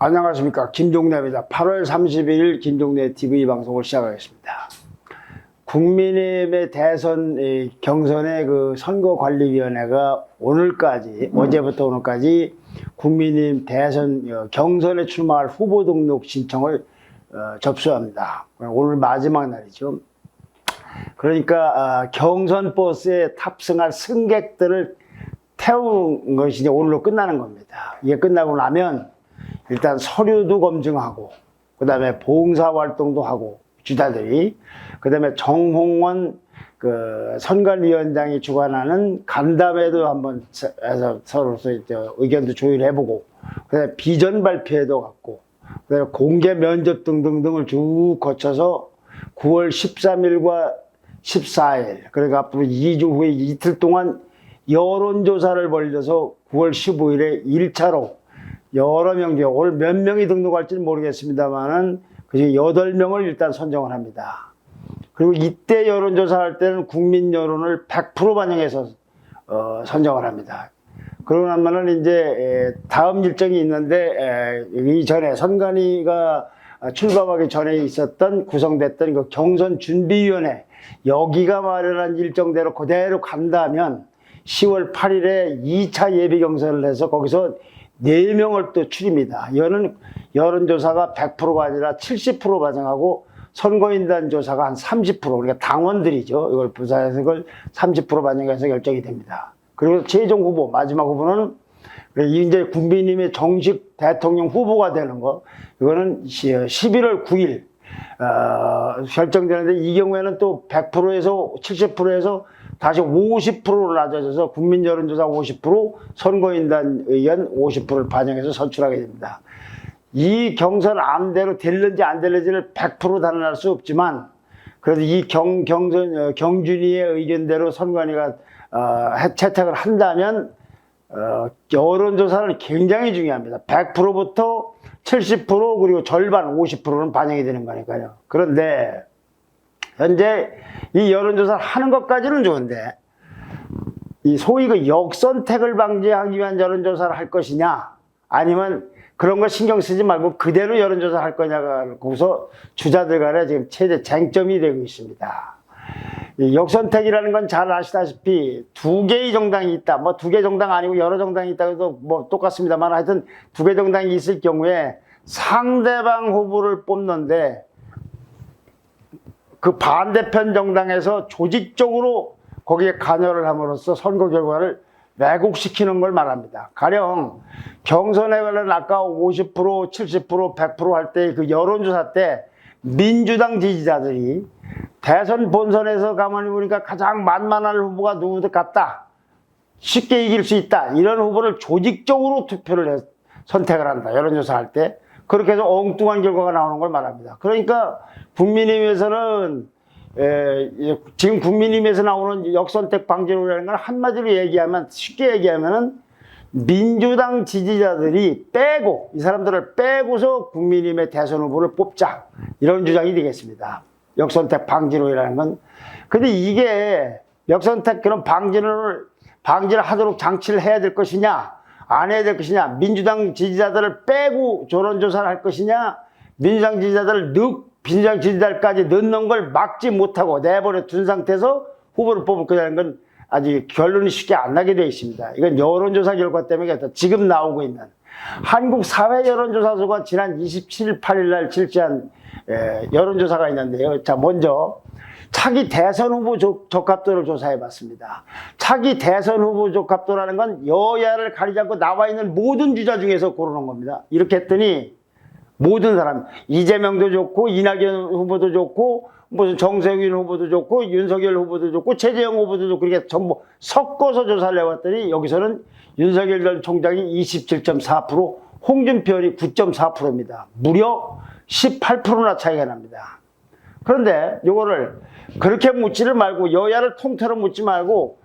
안녕하십니까, 김종래입니다. 8월 31일 김종래 TV 방송을 시작하겠습니다. 국민의힘의 대선 경선의 그 선거관리위원회가 오늘까지, 어제부터 오늘까지 국민의힘 대선 경선에 출마할 후보 등록 신청을 접수합니다. 오늘 마지막 날이죠. 그러니까 경선 버스에 탑승할 승객들을 태우는 것이 이제 오늘로 끝나는 겁니다. 이게 끝나고 나면 일단 서류도 검증하고, 그 다음에 봉사활동도 하고, 주자들이, 그 다음에 정홍원 그 선관위원장이 주관하는 간담회도 한번 해서 서로서 의견도 조율해보고, 그 다음에 비전 발표회도 갖고, 그 다음에 공개 면접 등등등을 쭉 거쳐서 9월 13일과 14일, 그러니까 앞으로 2주 후에 이틀 동안 여론조사를 벌려서 9월 15일에 1차로 여러 명 중에 오늘 몇 명이 등록할지는 모르겠습니다만은 그중에 8명을 일단 선정을 합니다. 그리고 이때 여론조사 할 때는 국민 여론을 100% 반영해서 선정을 합니다. 그러고 나면은 이제 다음 일정이 있는데 이전에 선관위가 출범하기 전에 있었던 구성됐던 그 경선준비위원회, 여기가 마련한 일정대로 그대로 간다면 10월 8일에 2차 예비경선을 해서 거기서 4명을 또 추립니다. 이거는 여론조사가 100%가 아니라 70% 반영하고 선거인단 조사가 한 30%, 그러니까 당원들이죠. 이걸 부사해서 이걸 30% 반영해서 결정이 됩니다. 그리고 최종 후보, 마지막 후보는 이제 국민의힘의 정식 대통령 후보가 되는 거, 이거는 11월 9일 결정되는데, 이 경우에는 또 100%에서 70%에서 다시 50%로 낮아져서 국민 여론조사 50%, 선거인단 의원 50%를 반영해서 선출하게 됩니다. 이 경선 안대로 될는지 안 될는지를 100% 단언할 수 없지만, 그래도 이 경준이의 의견대로 선관위가 채택을 한다면 여론조사는 굉장히 중요합니다. 100%부터 70% 그리고 절반 50%는 반영이 되는 거니까요. 그런데 현재 이 여론조사를 하는 것까지는 좋은데, 이 소위 그 역선택을 방지하기 위한 여론조사를 할 것이냐, 아니면 그런 거 신경 쓰지 말고 그대로 여론조사를 할 거냐가 거기서 주자들 간에 지금 최대 쟁점이 되고 있습니다. 이 역선택이라는 건 잘 아시다시피 2개의 정당이 있다. 뭐 2개 정당 아니고 여러 정당이 있다 해도 뭐 똑같습니다만, 하여튼 2개 정당이 있을 경우에 상대방 후보를 뽑는데 그 반대편 정당에서 조직적으로 거기에 관여를 함으로써 선거 결과를 왜곡시키는 걸 말합니다. 가령 경선에 관련 아까 50%, 70%, 100% 할 때 그 여론조사 때 민주당 지지자들이 대선 본선에서 가만히 보니까 가장 만만할 후보가 누구 같다, 쉽게 이길 수 있다, 이런 후보를 조직적으로 투표를 선택을 한다. 여론조사 할 때 그렇게 해서 엉뚱한 결과가 나오는 걸 말합니다. 그러니까 국민의힘에서는 지금 국민의힘에서 나오는 역선택 방지론이라는 건 한마디로 얘기하면, 쉽게 얘기하면은 민주당 지지자들이 빼고, 이 사람들을 빼고서 국민의힘의 대선 후보를 뽑자, 이런 주장이 되겠습니다. 역선택 방지론이라는 건. 근데 이게 역선택 그런 방지를 하도록 장치를 해야 될 것이냐, 안 해야 될 것이냐, 민주당 지지자들을 빼고 여론조사를 할 것이냐, 민주당 지지자들까지 넣는 걸 막지 못하고 내버려 둔 상태에서 후보를 뽑을 거냐는 건 아직 결론이 쉽게 안 나게 되어 있습니다. 이건 여론조사 결과 때문에 지금 나오고 있는 한국사회여론조사소가 지난 27일, 8일 날 실시한 여론조사가 있는데요. 자, 먼저 차기 대선 후보 적합도를 조사해 봤습니다. 차기 대선 후보 적합도라는 건 여야를 가리지 않고 나와 있는 모든 주자 중에서 고르는 겁니다. 이렇게 했더니 모든 사람, 이재명도 좋고 이낙연 후보도 좋고 무슨 정세균 후보도 좋고 윤석열 후보도 좋고 최재형 후보도 좋고, 그렇게 전부 섞어서 조사를 해봤더니 여기서는 윤석열 전 총장이 27.4%, 홍준표 의원이 9.4%입니다. 무려 18%나 차이가 납니다. 그런데 요거를 그렇게 묻지를 말고, 여야를 통째로 묻지 말고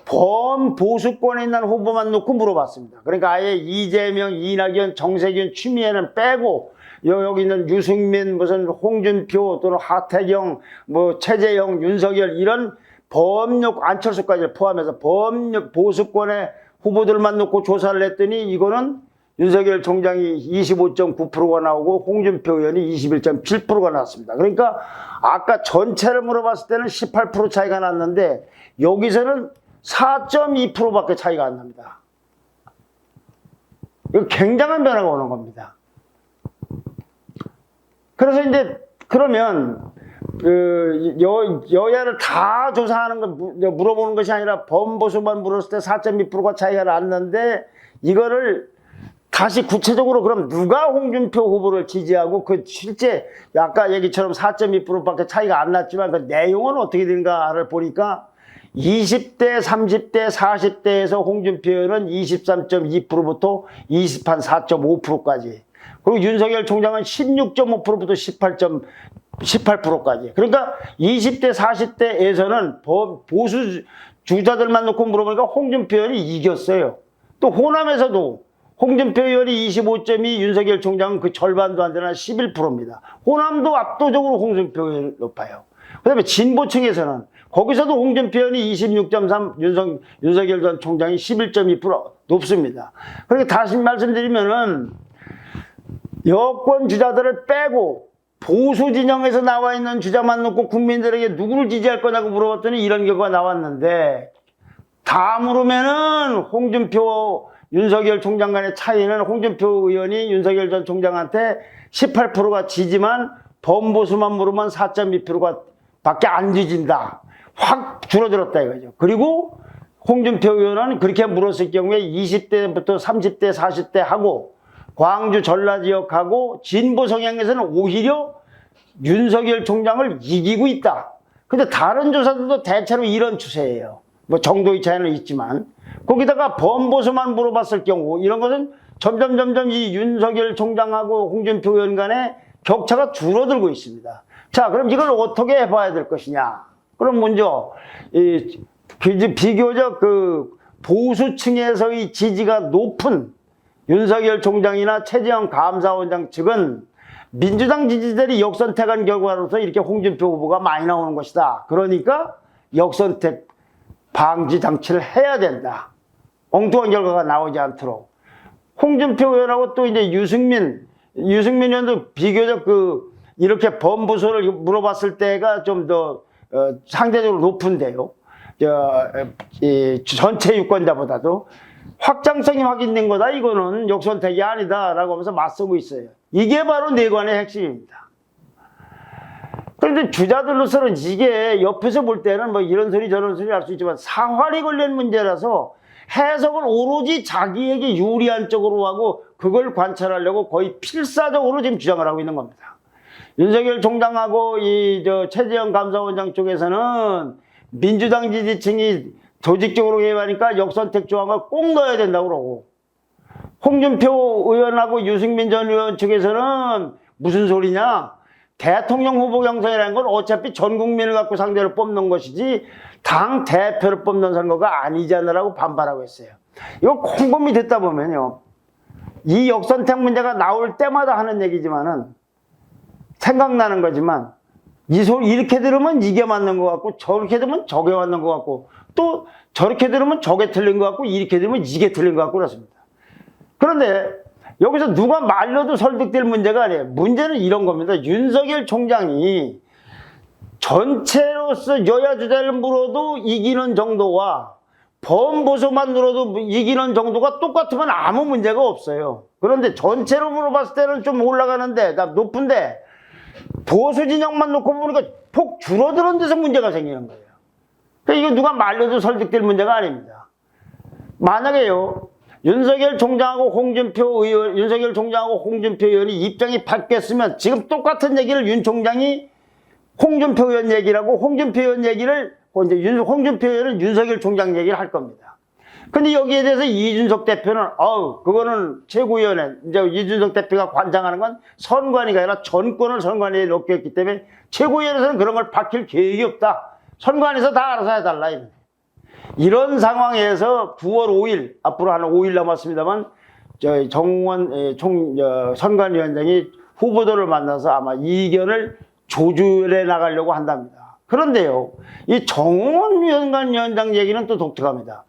범보수권에 있는 후보만 놓고 물어봤습니다. 그러니까 아예 이재명, 이낙연, 정세균, 추미애는 빼고 여기 있는 유승민, 무슨 홍준표, 또는 하태경, 뭐 최재형, 윤석열, 이런 범력, 안철수까지 포함해서 범력 보수권의 후보들만 놓고 조사를 했더니 이거는 윤석열 총장이 25.9%가 나오고 홍준표 의원이 21.7%가 나왔습니다. 그러니까 아까 전체를 물어봤을 때는 18% 차이가 났는데 여기서는 4.2%밖에 차이가 안 납니다. 이거 굉장한 변화가 오는 겁니다. 그래서 이제 그러면 여야를 다 조사하는 거 물어보는 것이 아니라 범보수만 물었을 때 4.2%가 차이가 났는데 이거를 다시 구체적으로 그럼 누가 홍준표 후보를 지지하고 그 실제 아까 얘기처럼 4.2%밖에 차이가 안 났지만 그 내용은 어떻게 된가를 보니까 20대, 30대, 40대에서 홍준표 의원은 23.2%부터 4.5%까지 그리고 윤석열 총장은 16.5%부터 18%까지 그러니까 20대, 40대에서는 보수 주자들만 놓고 물어보니까 홍준표 의원이 이겼어요. 또 호남에서도 홍준표 의원이 25.2, 윤석열 총장은 그 절반도 안 되는 11%입니다. 호남도 압도적으로 홍준표 의원이 높아요. 그 다음에 진보층에서는 거기서도 홍준표 의원이 26.3, 윤석열 전 총장이 11.2% 높습니다. 그러니까 다시 말씀드리면은 여권 주자들을 빼고 보수 진영에서 나와 있는 주자만 놓고 국민들에게 누구를 지지할 거냐고 물어봤더니 이런 결과가 나왔는데 다 물으면은 홍준표 윤석열 총장 간의 차이는 홍준표 의원이 윤석열 전 총장한테 18%가 지지만 범보수만 물으면 4.2%가 밖에 안 지진다. 확 줄어들었다 이거죠. 그리고 홍준표 의원은 그렇게 물었을 경우에 20대부터 30대, 40대 하고 광주 전라 지역하고 진보 성향에서는 오히려 윤석열 총장을 이기고 있다. 근데 다른 조사들도 대체로 이런 추세예요. 뭐 정도의 차이는 있지만 거기다가 범보수만 물어봤을 경우 이런 것은 점점 이 윤석열 총장하고 홍준표 의원 간의 격차가 줄어들고 있습니다. 자, 그럼 이걸 어떻게 해봐야 될 것이냐? 그럼 먼저 비교적 그 보수층에서의 지지가 높은 윤석열 총장이나 최재형 감사원장 측은 민주당 지지자들이 역선택한 결과로서 이렇게 홍준표 후보가 많이 나오는 것이다. 그러니까 역선택 방지 장치를 해야 된다. 엉뚱한 결과가 나오지 않도록. 홍준표 의원하고 또 이제 유승민 의원도 비교적 이렇게 범보수를 물어봤을 때가 좀 더 상대적으로 높은데요. 전체 유권자보다도 확장성이 확인된 거다. 이거는 역선택이 아니다라고 하면서 맞서고 있어요. 이게 바로 내관의 핵심입니다. 그런데 주자들로서는 이게 옆에서 볼 때는 뭐 이런 소리 저런 소리 할 수 있지만 사활이 걸린 문제라서 해석을 오로지 자기에게 유리한 쪽으로 하고 그걸 관찰하려고 거의 필사적으로 지금 주장을 하고 있는 겁니다. 윤석열 총장하고 최재형 감사원장 쪽에서는 민주당 지지층이 조직적으로 개입하니까 역선택 조항을 꼭 넣어야 된다고 그러고 홍준표 의원하고 유승민 전 의원 측에서는 무슨 소리냐? 대통령 후보 경선이라는 건 어차피 전 국민을 갖고 상대로 뽑는 것이지 당 대표를 뽑는 선거가 아니잖아라고 반발하고 있어요. 이거 콩고미 듣다 보면요. 이 역선택 문제가 나올 때마다 하는 얘기지만은 생각나는 거지만 이렇게 들으면 이게 맞는 것 같고 저렇게 들으면 저게 맞는 것 같고 또 저렇게 들으면 저게 틀린 것 같고 이렇게 들으면 이게 틀린 것 같고 그렇습니다. 그런데 여기서 누가 말려도 설득될 문제가 아니에요. 문제는 이런 겁니다. 윤석열 총장이 전체로서 여야 주자를 물어도 이기는 정도와 범보수만 물어도 이기는 정도가 똑같으면 아무 문제가 없어요. 그런데 전체로 물어봤을 때는 좀 올라가는데 높은데 보수 진영만 놓고 보니까 폭 줄어드는 데서 문제가 생기는 거예요. 그러니까 이거 누가 말려도 설득될 문제가 아닙니다. 만약에요. 윤석열 총장하고 홍준표 의원이 입장이 바뀌었으면 지금 똑같은 얘기를 윤 총장이 홍준표 의원 얘기라고 홍준표 의원 얘기를 홍준표 의원은 윤석열 총장 얘기를 할 겁니다. 근데 여기에 대해서 이준석 대표는 그거는 최고위원회 이제 이준석 대표가 관장하는 건 선관위가 아니라 전권을 선관위에 놓겠기 때문에 최고위원회에서는 그런 걸 밝힐 계획이 없다. 선관위에서 다 알아서 해달라. 이런 상황에서 9월 5일 앞으로 한 5일 남았습니다만 정원 선관위원장이 후보들을 만나서 아마 이견을 조율해 나가려고 한답니다. 그런데요, 이 정원 선관위원장 얘기는 또 독특합니다.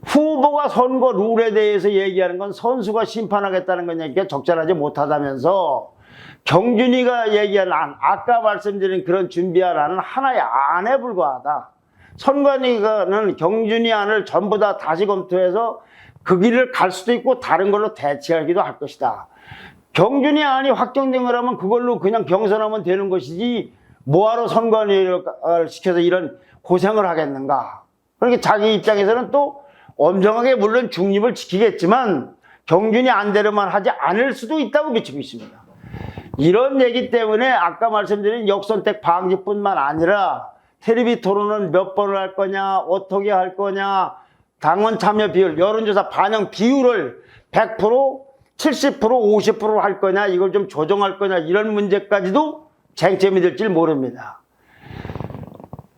후보가 선거 룰에 대해서 얘기하는 건 선수가 심판하겠다는 거니까 적절하지 못하다면서 경준이가 얘기한 안, 아까 말씀드린 그런 준비한 안은 하나의 안에 불과하다. 선관위는 경준이 안을 전부 다 다시 검토해서 그 길을 갈 수도 있고 다른 걸로 대체하기도 할 것이다. 경준이 안이 확정된 거라면 그걸로 그냥 경선하면 되는 것이지 뭐하러 선관위를 시켜서 이런 고생을 하겠는가. 그러니까 자기 입장에서는 또 엄정하게 물론 중립을 지키겠지만 경준이 안대로만 하지 않을 수도 있다고 비치고 있습니다. 이런 얘기 때문에 아까 말씀드린 역선택 방지뿐만 아니라 텔레비 토론은 몇 번을 할 거냐, 어떻게 할 거냐, 당원 참여 비율, 여론조사 반영 비율을 100%, 70%, 50%로 할 거냐, 이걸 좀 조정할 거냐, 이런 문제까지도 쟁점이 될지 모릅니다.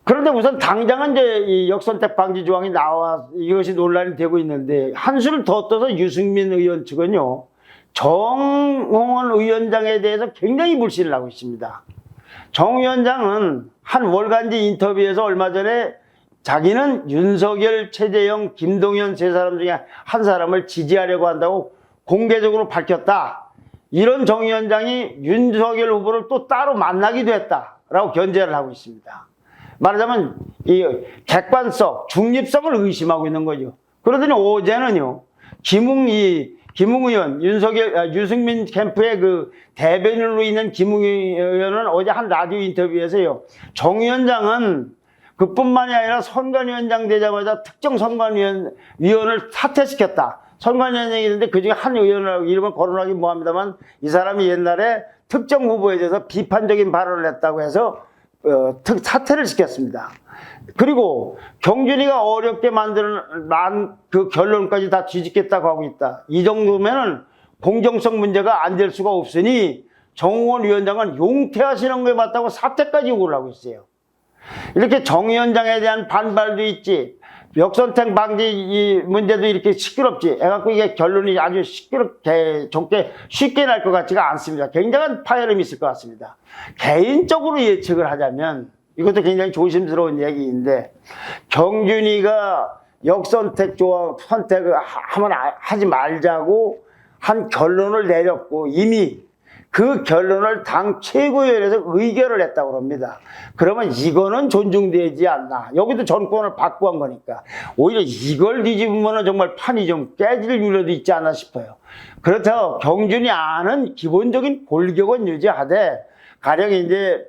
그런데 우선 당장은 이제 이 역선택 방지 조항이 나와 이것이 논란이 되고 있는데 한수를 더 떠서 유승민 의원 측은요, 정홍원 위원장에 대해서 굉장히 불신을 하고 있습니다. 정 위원장은 한 월간지 인터뷰에서 얼마 전에 자기는 윤석열, 최재형, 김동연 세 사람 중에 한 사람을 지지하려고 한다고 공개적으로 밝혔다. 이런 정 위원장이 윤석열 후보를 또 따로 만나기도 했다라고 견제를 하고 있습니다. 말하자면 이 객관성, 중립성을 의심하고 있는 거죠. 그러더니 어제는요, 김웅 의원, 유승민 캠프의 그 대변인으로 있는 김웅 의원은 어제 한 라디오 인터뷰에서요, 정 위원장은 그뿐만이 아니라 선관위원장 되자마자 특정 선관위원을 사퇴시켰다. 선관위원장이 있는데 그 중에 한 의원을 이름을 거론하기 뭐합니다만 이 사람이 옛날에 특정 후보에 대해서 비판적인 발언을 했다고 해서 사퇴를 시켰습니다. 그리고 경준이가 어렵게 만든 그 결론까지 다 뒤집겠다고 하고 있다. 이 정도면은 공정성 문제가 안 될 수가 없으니 정홍원 위원장은 용퇴하시는 거에 맞다고 사퇴까지 요구를 하고 있어요. 이렇게 정 위원장에 대한 반발도 있지, 역선택 방지 이 문제도 이렇게 시끄럽지 해갖고 이게 결론이 아주 시끄럽게 좋게 쉽게 날 것 같지가 않습니다. 굉장한 파열음이 있을 것 같습니다. 개인적으로 예측을 하자면 이것도 굉장히 조심스러운 얘기인데 경준이가 역선택 조항 선택을 하지 말자고 한 결론을 내렸고 이미 그 결론을 당 최고위원회에서 의결을 했다고 합니다. 그러면 이거는 존중되지 않나. 여기도 전권을 받고 한 거니까. 오히려 이걸 뒤집으면 정말 판이 좀 깨질 우려도 있지 않나 싶어요. 그렇다고 경준이 안은 기본적인 골격은 유지하되 가령 이제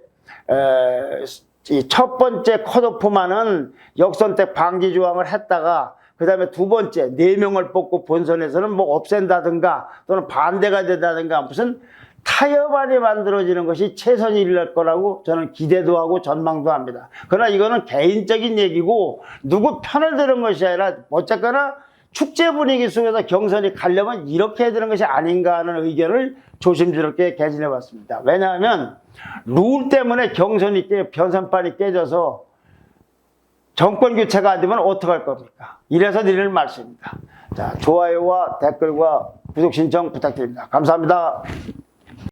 이 첫 번째 컷오프만은 역선택 방지 조항을 했다가 그 다음에 두 번째 4명을 뽑고 본선에서는 뭐 없앤다든가 또는 반대가 된다든가 무슨 타협안이 만들어지는 것이 최선일 거라고 저는 기대도 하고 전망도 합니다. 그러나 이거는 개인적인 얘기고 누구 편을 드는 것이 아니라 어쨌거나 축제 분위기 속에서 경선이 가려면 이렇게 해야 되는 것이 아닌가 하는 의견을 조심스럽게 개진해 봤습니다. 왜냐하면 룰 때문에 경선이 변선판이 깨져서 정권 교체가 안 되면 어떡할 겁니까? 이래서 드리는 말씀입니다. 자, 좋아요와 댓글과 구독 신청 부탁드립니다. 감사합니다.